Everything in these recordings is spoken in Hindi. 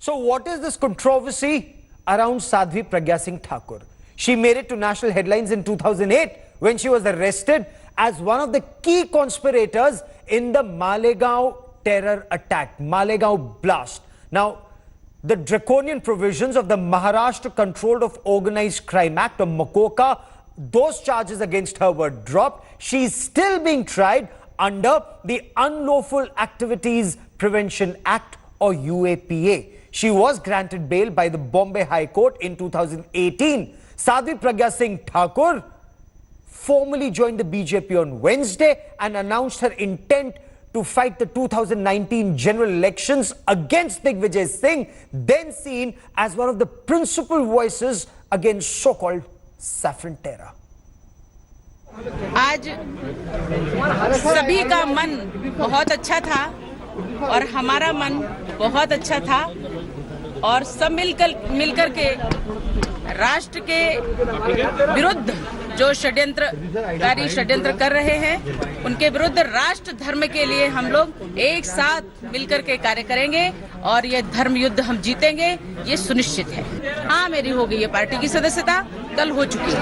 So what is this controversy around Sadhvi Pragya Singh Thakur? She made it to national headlines in 2008 when she was arrested as one of the key conspirators in the Malegaon terror attack, Malegaon blast. Now, the draconian provisions of the Maharashtra Controlled of Organized Crime Act, or MCOCA, those charges against her were dropped. She is still being tried under the Unlawful Activities Prevention Act, or UAPA. She was granted bail by the Bombay High Court in 2018. Sadhvi Pragya Singh Thakur formally joined the BJP on Wednesday and announced her intent to fight the 2019 general elections against Digvijay Singh, then seen as one of the principal voices against so-called saffron terror. आज सभी का मन बहुत अच्छा था और हमारा मन बहुत अच्छा था और सब मिलकर के राष्ट्र के विरुद्ध जो षड्यंत्र कर रहे हैं उनके विरुद्ध राष्ट्र धर्म के लिए हम लोग एक साथ मिलकर के कार्य करेंगे और ये धर्म युद्ध हम जीतेंगे, ये सुनिश्चित है। हाँ, मेरी हो गई है पार्टी की सदस्यता, कल हो चुकी है।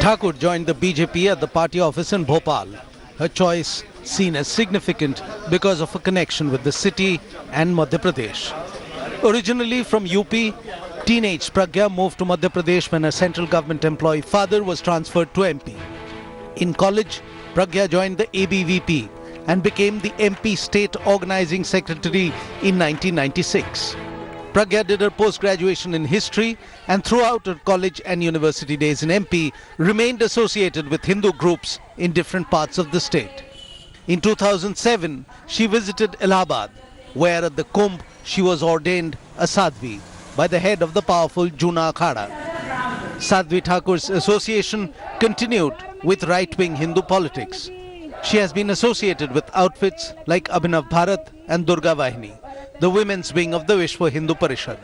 Thakur joined the BJP at the party office in Bhopal. Her choice seen as significant because of a connection with the city and Madhya Pradesh. Originally from UP, teenage Pragya moved to Madhya Pradesh when her central government employee father was transferred to MP. In college, Pragya joined the ABVP and became the MP State Organizing Secretary in 1996. Pragya did her post-graduation in history and throughout her college and university days in MP remained associated with Hindu groups in different parts of the state. In 2007, she visited Allahabad, where at the Kumbh she was ordained a Sadhvi by the head of the powerful Juna Akhada. Sadhvi Thakur's association continued with right-wing Hindu politics. She has been associated with outfits like Abhinav Bharat and Durga Vahini, the women's wing of the Vishwa Hindu Parishad.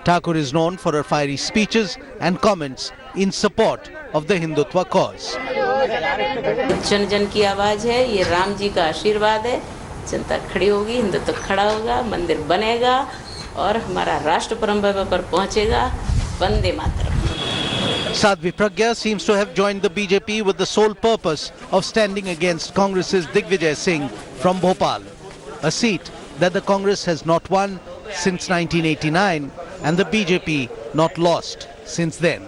Thakur is known for her fiery speeches and comments in support of the Hindutva cause. जन जन की आवाज है, ये राम जी का आशीर्वाद है, जनता खड़ी होगी, हिंदुत्व खड़ा होगा, मंदिर बनेगा और हमारा राष्ट्र परंपरा पर पहुंचेगा। Vande Mataram. Sadhvi Pragya seems to have joined the BJP with the sole purpose of standing against Congress's Digvijay Singh from Bhopal, a seat that the Congress has not won since 1989 and the BJP not lost since then.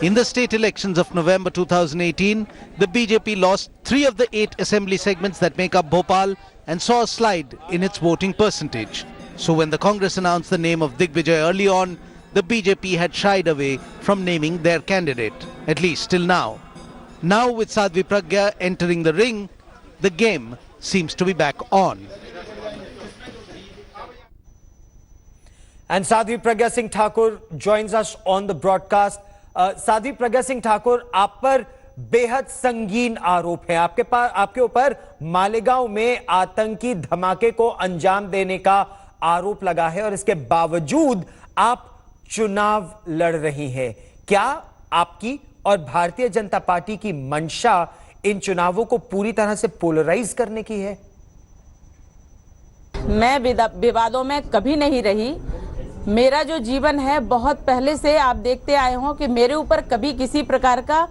In the state elections of November 2018, the BJP lost 3 of the 8 assembly segments that make up Bhopal and saw a slide in its voting percentage. So when the Congress announced the name of Digvijay early on, the BJP had shied away from naming their candidate, at least till now. Now with Sadhvi Pragya entering the ring, the game seems to be back on. And Sadhvi Pragya Singh Thakur joins us on the broadcast. Sadhvi Pragya Singh Thakur, आप पर बेहद संगीन आरोप है। आपके ऊपर मालेगांव में आतंकी धमाके को अंजाम देने का आरोप लगा है और इसके बावजूद आप चुनाव लड़ रही हैं। क्या आपकी और भारतीय जनता पार्टी की मंशा इन चुनावों को पूरी तरह से पोलराइज करने की है? मैं विवादों में कभी नहीं रही। मेरा जो जीवन है बहुत पहले से आप देखते आए हो कि मेरे ऊपर कभी किसी प्रकार का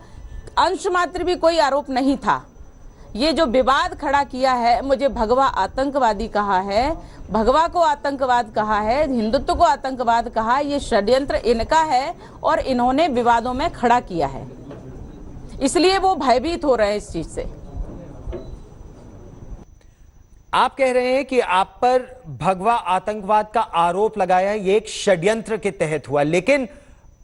अंश मात्र भी कोई आरोप नहीं था। ये जो विवाद खड़ा किया है, मुझे भगवा आतंकवादी कहा है, भगवा को आतंकवाद कहा है, हिंदुत्व को आतंकवाद कहा, ये षड्यंत्र इनका है और इन्होंने विवादों में खड़ा किया है, इसलिए वो भयभीत हो रहे हैं इस चीज से। आप कह रहे हैं कि आप पर भगवा आतंकवाद का आरोप लगाया है, ये एक षड्यंत्र के तहत हुआ, लेकिन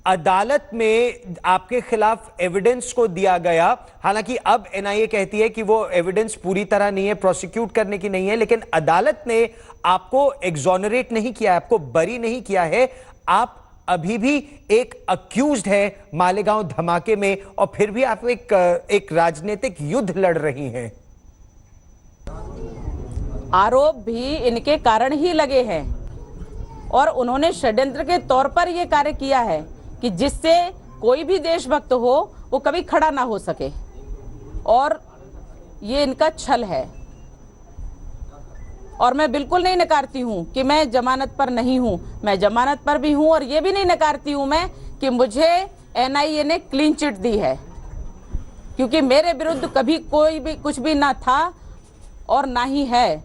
अदालत में आपके खिलाफ एविडेंस को दिया गया। हालांकि अब एनआईए कहती है कि वो एविडेंस पूरी तरह नहीं है, प्रोसिक्यूट करने की नहीं है, लेकिन अदालत ने आपको एग्जोनरेट नहीं किया, आपको बरी नहीं किया है। आप अभी भी एक अक्यूज्ड है मालेगांव धमाके में और फिर भी आप एक राजनीतिक युद्ध लड़ रही हैं। आरोप भी इनके कारण ही लगे हैं और उन्होंने षड्यंत्र के तौर पर यह कार्य किया है कि जिससे कोई भी देशभक्त हो वो कभी खड़ा ना हो सके, और ये इनका छल है। और मैं बिल्कुल नहीं नकारती हूँ कि मैं जमानत पर नहीं हूँ, मैं जमानत पर भी हूँ। और ये भी नहीं नकारती हूँ मैं कि मुझे एनआईए ने क्लीन चिट दी है, क्योंकि मेरे विरुद्ध कभी कोई भी कुछ भी ना था और ना ही है।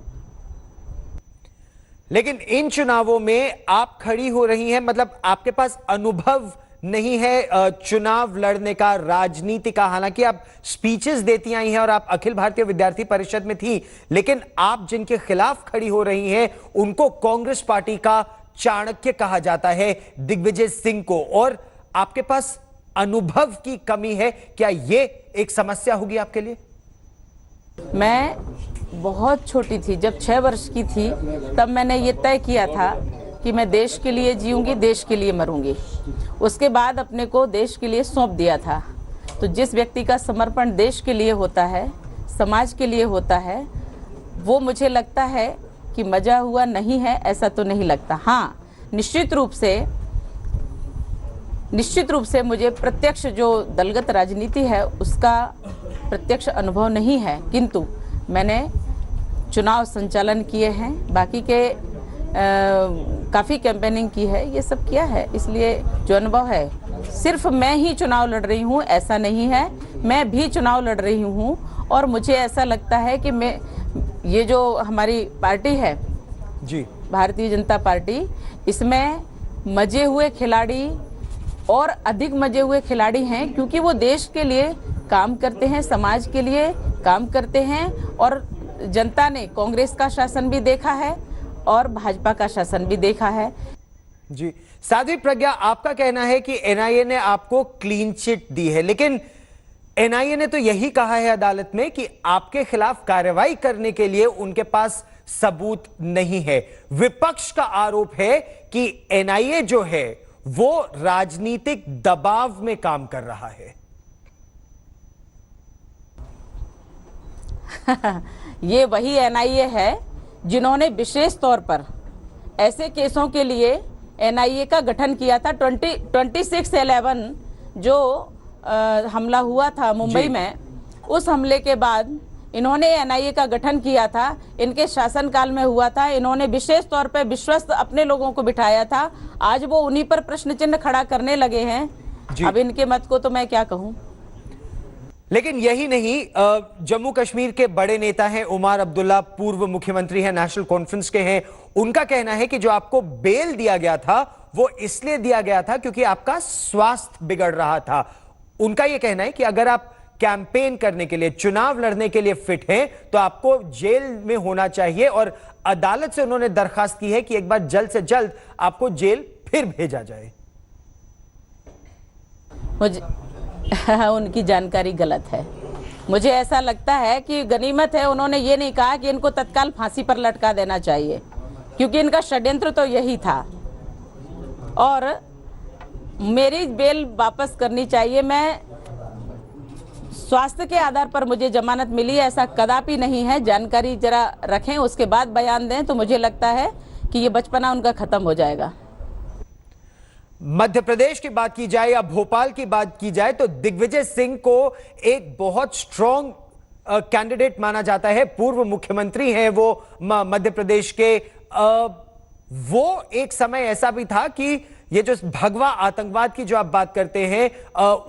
लेकिन इन चुनावों में आप खड़ी हो रही हैं, मतलब आपके पास अनुभव नहीं है चुनाव लड़ने का, राजनीति का। हालांकि आप स्पीचेस देती आई हैं और आप अखिल भारतीय विद्यार्थी परिषद में थी, लेकिन आप जिनके खिलाफ खड़ी हो रही हैं उनको कांग्रेस पार्टी का चाणक्य कहा जाता है, दिग्विजय सिंह को। और आपके पास अनुभव की कमी है, क्या यह एक समस्या होगी आपके लिए? मैं बहुत छोटी थी, जब 6 वर्ष की थी तब मैंने ये तय किया था कि मैं देश के लिए जीऊंगी, देश के लिए मरूंगी। उसके बाद अपने को देश के लिए सौंप दिया था। तो जिस व्यक्ति का समर्पण देश के लिए होता है, समाज के लिए होता है, वो मुझे लगता है कि मजा हुआ नहीं है, ऐसा तो नहीं लगता। हाँ, निश्चित रूप से मुझे प्रत्यक्ष जो दलगत राजनीति है उसका प्रत्यक्ष अनुभव नहीं है, किंतु मैंने चुनाव संचालन किए हैं, बाकी के काफ़ी कैंपेनिंग की है, ये सब किया है। इसलिए जो अनुभव है, सिर्फ मैं ही चुनाव लड़ रही हूँ ऐसा नहीं है, मैं भी चुनाव लड़ रही हूँ। और मुझे ऐसा लगता है कि ये जो हमारी पार्टी है जी, भारतीय जनता पार्टी, इसमें मजे हुए खिलाड़ी और अधिक मजे हुए खिलाड़ी हैं, क्योंकि वो देश के लिए काम करते हैं, समाज के लिए काम करते हैं। और जनता ने कांग्रेस का शासन भी देखा है और भाजपा का शासन भी देखा है। जी, साध्वी प्रज्ञा, आपका कहना है कि एनआईए ने आपको क्लीन चिट दी है, लेकिन एनआईए ने तो यही कहा है अदालत में कि आपके खिलाफ कार्रवाई करने के लिए उनके पास सबूत नहीं है। विपक्ष का आरोप है कि एनआईए जो है वो राजनीतिक दबाव में काम कर रहा है। ये वही एनआईए है जिन्होंने विशेष तौर पर ऐसे केसों के लिए एनआईए का गठन किया था। 26/11 जो हमला हुआ था मुंबई में, उस हमले के बाद इन्होंने एनआईए का गठन किया था, इनके शासनकाल में हुआ था। इन्होंने विशेष तौर पर विश्वस्त अपने लोगों को बिठाया था। आज वो उन्हीं पर प्रश्न चिन्ह खड़ा करने लगे हैं। अब इनके मत को तो मैं क्या कहूं। लेकिन यही नहीं, जम्मू कश्मीर के बड़े नेता हैं उमर अब्दुल्ला, पूर्व मुख्यमंत्री हैं, नेशनल कॉन्फ्रेंस के हैं। उनका कहना है कि जो आपको बेल दिया गया था वो इसलिए दिया गया था क्योंकि आपका स्वास्थ्य बिगड़ रहा था। उनका यह कहना है कि अगर आप कैंपेन करने के लिए, चुनाव लड़ने के लिए फिट हैं तो आपको जेल में होना चाहिए। और अदालत से उन्होंने दरखास्त की है कि एक बार जल्द से जल्द आपको जेल फिर भेजा जाए। उनकी जानकारी गलत है। मुझे ऐसा लगता है कि गनीमत है उन्होंने ये नहीं कहा कि इनको तत्काल फांसी पर लटका देना चाहिए, क्योंकि इनका षड्यंत्र तो यही था। और मेरी बेल वापस करनी चाहिए। मैं स्वास्थ्य के आधार पर मुझे जमानत मिली, ऐसा कदापि नहीं है। जानकारी जरा रखें, उसके बाद बयान दें, तो मुझे लगता है कि ये बचपना उनका खत्म हो जाएगा। मध्य प्रदेश की बात की जाए या भोपाल की बात की जाए तो दिग्विजय सिंह को एक बहुत स्ट्रॉन्ग कैंडिडेट माना जाता है। पूर्व मुख्यमंत्री हैं वो मध्य प्रदेश के। वो एक समय ऐसा भी था कि ये जो भगवा आतंकवाद की जो आप बात करते हैं,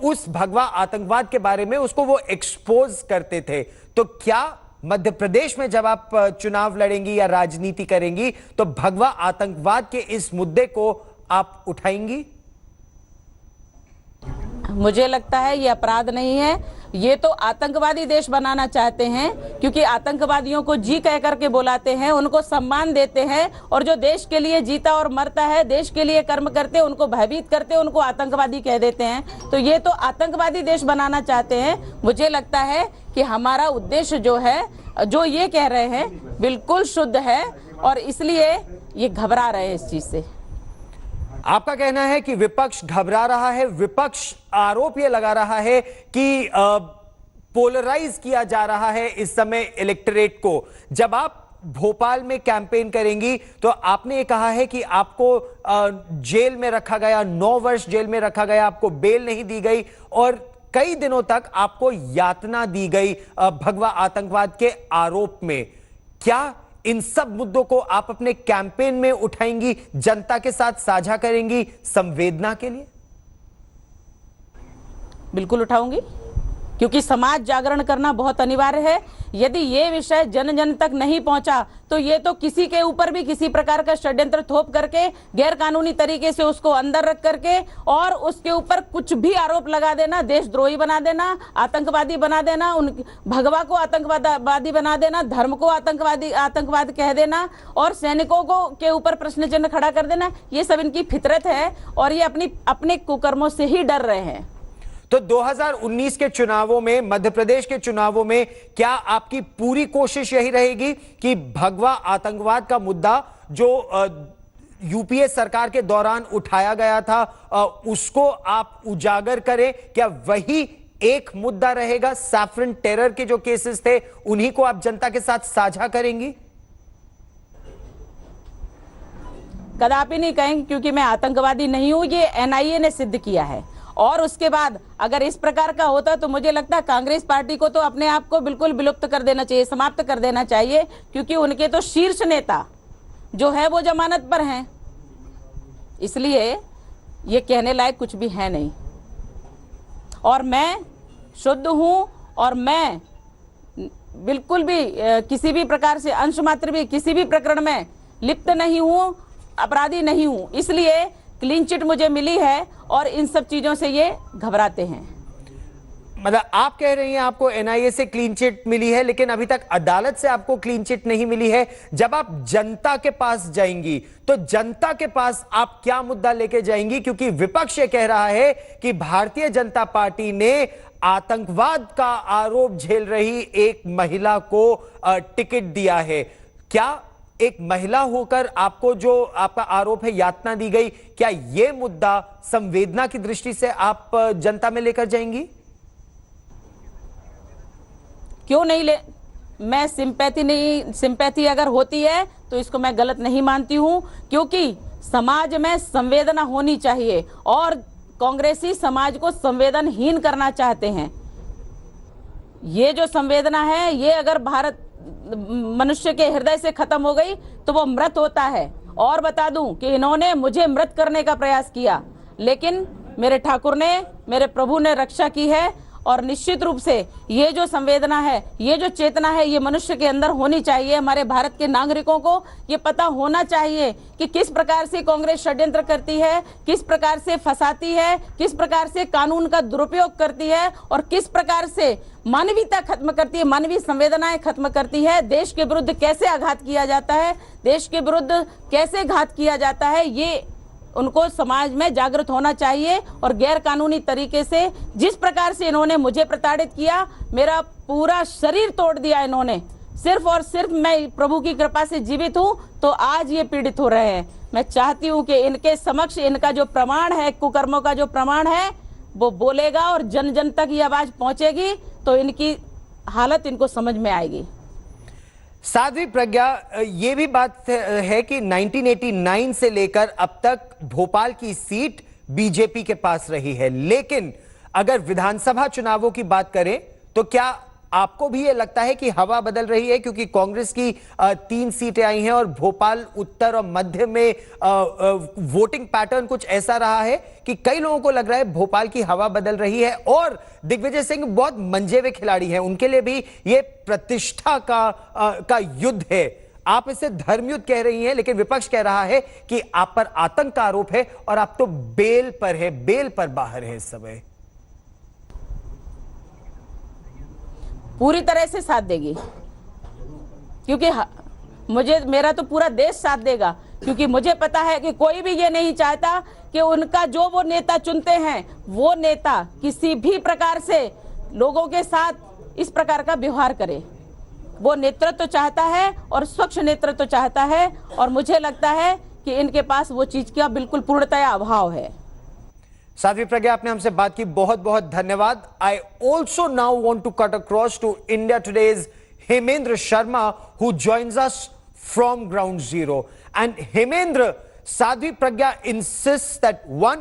उस भगवा आतंकवाद के बारे में उसको वो एक्सपोज करते थे। तो क्या मध्य प्रदेश में जब आप चुनाव लड़ेंगी या राजनीति करेंगी तो भगवा आतंकवाद के इस मुद्दे को आप उठाएंगी? मुझे लगता है ये अपराध नहीं है। ये तो आतंकवादी देश बनाना चाहते हैं, क्योंकि आतंकवादियों को जी कह करके बुलाते हैं, उनको सम्मान देते हैं। और जो देश के लिए जीता और मरता है, देश के लिए कर्म करते हैं, उनको भयभीत करते हैं, उनको आतंकवादी कह देते हैं। तो ये तो आतंकवादी देश बनाना चाहते हैं। मुझे लगता है कि हमारा उद्देश्य जो है, जो ये कह रहे हैं, बिल्कुल शुद्ध है और इसलिए ये घबरा रहे हैं इस चीज से। आपका कहना है कि विपक्ष घबरा रहा है। विपक्ष आरोप यह लगा रहा है कि पोलराइज किया जा रहा है इस समय इलेक्टोरेट को। जब आप भोपाल में कैंपेन करेंगी तो आपने ये कहा है कि आपको जेल में रखा गया, 9 वर्ष जेल में रखा गया, आपको बेल नहीं दी गई और कई दिनों तक आपको यातना दी गई भगवा आतंकवाद के आरोप में। क्या इन सब मुद्दों को आप अपने कैंपेन में उठाएंगी, जनता के साथ साझा करेंगी संवेदना के लिए? बिल्कुल उठाऊंगी, क्योंकि समाज जागरण करना बहुत अनिवार्य है। यदि ये विषय जन जन तक नहीं पहुंचा तो ये तो किसी के ऊपर भी किसी प्रकार का षड्यंत्र थोप करके, गैर कानूनी तरीके से उसको अंदर रख करके और उसके ऊपर कुछ भी आरोप लगा देना, देशद्रोही बना देना, आतंकवादी बना देना, उन भगवा को आतंकवादी बना देना, धर्म को आतंकवाद कह देना और सैनिकों को के ऊपर प्रश्न चिन्ह खड़ा कर देना, ये सब इनकी फितरत है और ये अपने कुकर्मों से ही डर रहे हैं। तो 2019 के चुनावों में, मध्य प्रदेश के चुनावों में क्या आपकी पूरी कोशिश यही रहेगी कि भगवा आतंकवाद का मुद्दा जो यूपीए सरकार के दौरान उठाया गया था उसको आप उजागर करें? क्या वही एक मुद्दा रहेगा? सैफरन टेरर के जो केसेस थे उन्हीं को आप जनता के साथ साझा करेंगी? कदापि नहीं कहेंगे, क्योंकि मैं आतंकवादी नहीं हूं, ये एनआईए ने सिद्ध किया है। और उसके बाद अगर इस प्रकार का होता तो मुझे लगता है कांग्रेस पार्टी को तो अपने आप को बिल्कुल विलुप्त कर देना चाहिए, समाप्त कर देना चाहिए, क्योंकि उनके तो शीर्ष नेता जो है वो जमानत पर हैं। इसलिए ये कहने लायक कुछ भी है नहीं। और मैं शुद्ध हूं और मैं बिल्कुल भी किसी भी प्रकार से अंश मात्र भी किसी भी प्रकरण में लिप्त नहीं हूं, अपराधी नहीं हूं। इसलिए क्लीन चिट मुझे मिली है और इन सब चीजों से ये घबराते हैं। मतलब आप कह रही हैं आपको एनआईए से क्लीन चिट मिली है, लेकिन अभी तक अदालत से आपको क्लीन चिट नहीं मिली है। जब आप जनता के पास जाएंगी तो जनता के पास आप क्या मुद्दा लेके जाएंगी? क्योंकि विपक्ष ये कह रहा है कि भारतीय जनता पार्टी ने आतंकवाद का आरोप झेल रही एक महिला को टिकट दिया है। क्या एक महिला होकर आपको जो आपका आरोप है यातना दी गई, क्या यह मुद्दा संवेदना की दृष्टि से आप जनता में लेकर जाएंगी? क्यों नहीं ले, मैं सिंपैथी अगर होती है तो इसको मैं गलत नहीं मानती हूं, क्योंकि समाज में संवेदना होनी चाहिए और कांग्रेसी समाज को संवेदनहीन करना चाहते हैं। ये जो संवेदना है ये अगर भारत मनुष्य के हृदय से खत्म हो गई तो वो मृत होता है। और बता दूं कि इन्होंने मुझे मृत करने का प्रयास किया, लेकिन मेरे ठाकुर ने, मेरे प्रभु ने रक्षा की है। और निश्चित रूप से ये जो संवेदना है, ये जो चेतना है, ये मनुष्य के अंदर होनी चाहिए। हमारे भारत के नागरिकों को ये पता होना चाहिए कि किस प्रकार से कांग्रेस षड्यंत्र करती है, किस प्रकार से फंसाती है, किस प्रकार से कानून का दुरुपयोग करती है और किस प्रकार से मानवीयता खत्म करती है, मानवीय संवेदनाएं खत्म करती है। देश के विरुद्ध कैसे आघात किया जाता है, देश के विरुद्ध कैसे घात किया जाता है, ये उनको समाज में जागृत होना चाहिए। और गैर कानूनी तरीके से जिस प्रकार से इन्होंने मुझे प्रताड़ित किया, मेरा पूरा शरीर तोड़ दिया इन्होंने, सिर्फ और सिर्फ मैं प्रभु की कृपा से जीवित हूं तो आज ये पीड़ित हो रहे हैं। मैं चाहती हूं कि इनके समक्ष इनका जो प्रमाण है, कुकर्मों का जो प्रमाण है, वो बोलेगा और जन जन तक ये आवाज पहुंचेगी तो इनकी हालत इनको समझ में आएगी। साध्वी प्रज्ञा, ये भी बात है कि 1989 से लेकर अब तक भोपाल की सीट बीजेपी के पास रही है, लेकिन अगर विधानसभा चुनावों की बात करें तो क्या आपको भी ये लगता है कि हवा बदल रही है? क्योंकि कांग्रेस की 3 सीटें आई हैं और भोपाल उत्तर और मध्य में वोटिंग पैटर्न कुछ ऐसा रहा है कि कई लोगों को लग रहा है भोपाल की हवा बदल रही है। और दिग्विजय सिंह बहुत मंजे हुए खिलाड़ी हैं, उनके लिए भी ये प्रतिष्ठा का युद्ध है। आप इसे धर्मयुद्ध कह रही हैं, लेकिन विपक्ष कह रहा है कि आप पर आतंक का आरोप है और आप तो बेल पर है, बेल पर बाहर है इस समय। पूरी तरह से साथ देगी, क्योंकि मेरा तो पूरा देश साथ देगा, क्योंकि मुझे पता है कि कोई भी ये नहीं चाहता कि उनका जो वो नेता चुनते हैं वो नेता किसी भी प्रकार से लोगों के साथ इस प्रकार का व्यवहार करे। वो नेतृत्व चाहता है और स्वच्छ नेतृत्व चाहता है, और मुझे लगता है कि इनके पास वो चीज का बिल्कुल पूर्णतया अभाव है। साध्वी प्रज्ञा, आपने हमसे बात की, बहुत बहुत धन्यवाद। I also now want to cut across to India Today's Hemendra Sharma, who joins us from ground zero. And Hemendra, Sadhvi Pragya insists that one,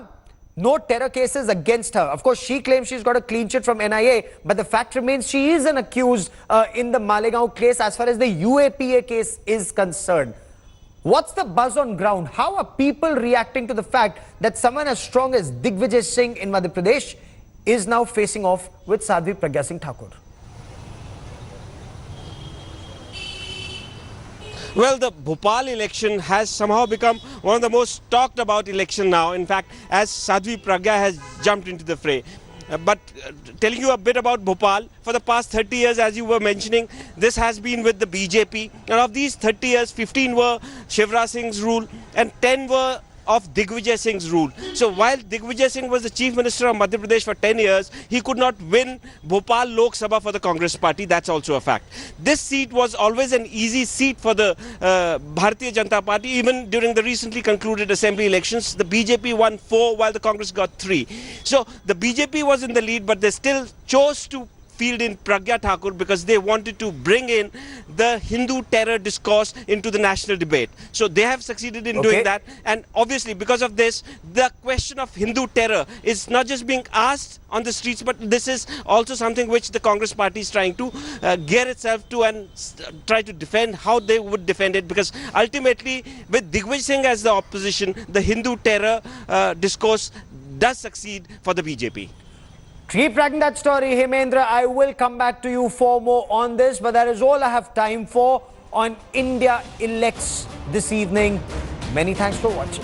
no terror cases against her. Of course, she claims she's got a clean sheet from NIA, but the fact remains she is an accused in the Malegaon case as far as the UAPA case is concerned. What's the buzz on ground? How are people reacting to the fact that someone as strong as Digvijay Singh in Madhya Pradesh is now facing off with Sadhvi Pragya Singh Thakur? Well, the Bhopal election has somehow become one of the most talked about election now. In fact, as Sadhvi Pragya has jumped into the fray. But telling you a bit about Bhopal, for the past 30 years, as you were mentioning, this has been with the BJP. And of these 30 years, 15 were Shivraj Singh's rule and 10 were of Digvijay Singh's rule. So while Digvijay Singh was the Chief Minister of Madhya Pradesh for 10 years, he could not win Bhopal Lok Sabha for the Congress party. That's also a fact. This seat was always an easy seat for the Bharatiya Janata Party. Even during the recently concluded assembly elections, the BJP won 4 while the Congress got 3. So the BJP was in the lead, but they still chose to field in Pragya Thakur because they wanted to bring in the Hindu terror discourse into the national debate. So they have succeeded in doing that, and obviously because of this, the question of Hindu terror is not just being asked on the streets, but this is also something which the Congress party is trying to gear itself to and try to defend how they would defend it, because ultimately with Digvijay Singh as the opposition, the Hindu terror discourse does succeed for the BJP. Keep tracking that story, Hemendra. I will come back to you for more on this, but that is all I have time for on India Elects this evening. Many thanks for watching.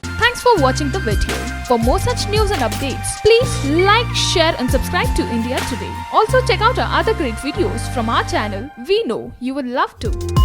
Thanks for watching the video. For more such news and updates, please like, share and subscribe to India Today. Also check out our other great videos from our channel. We know you would love to.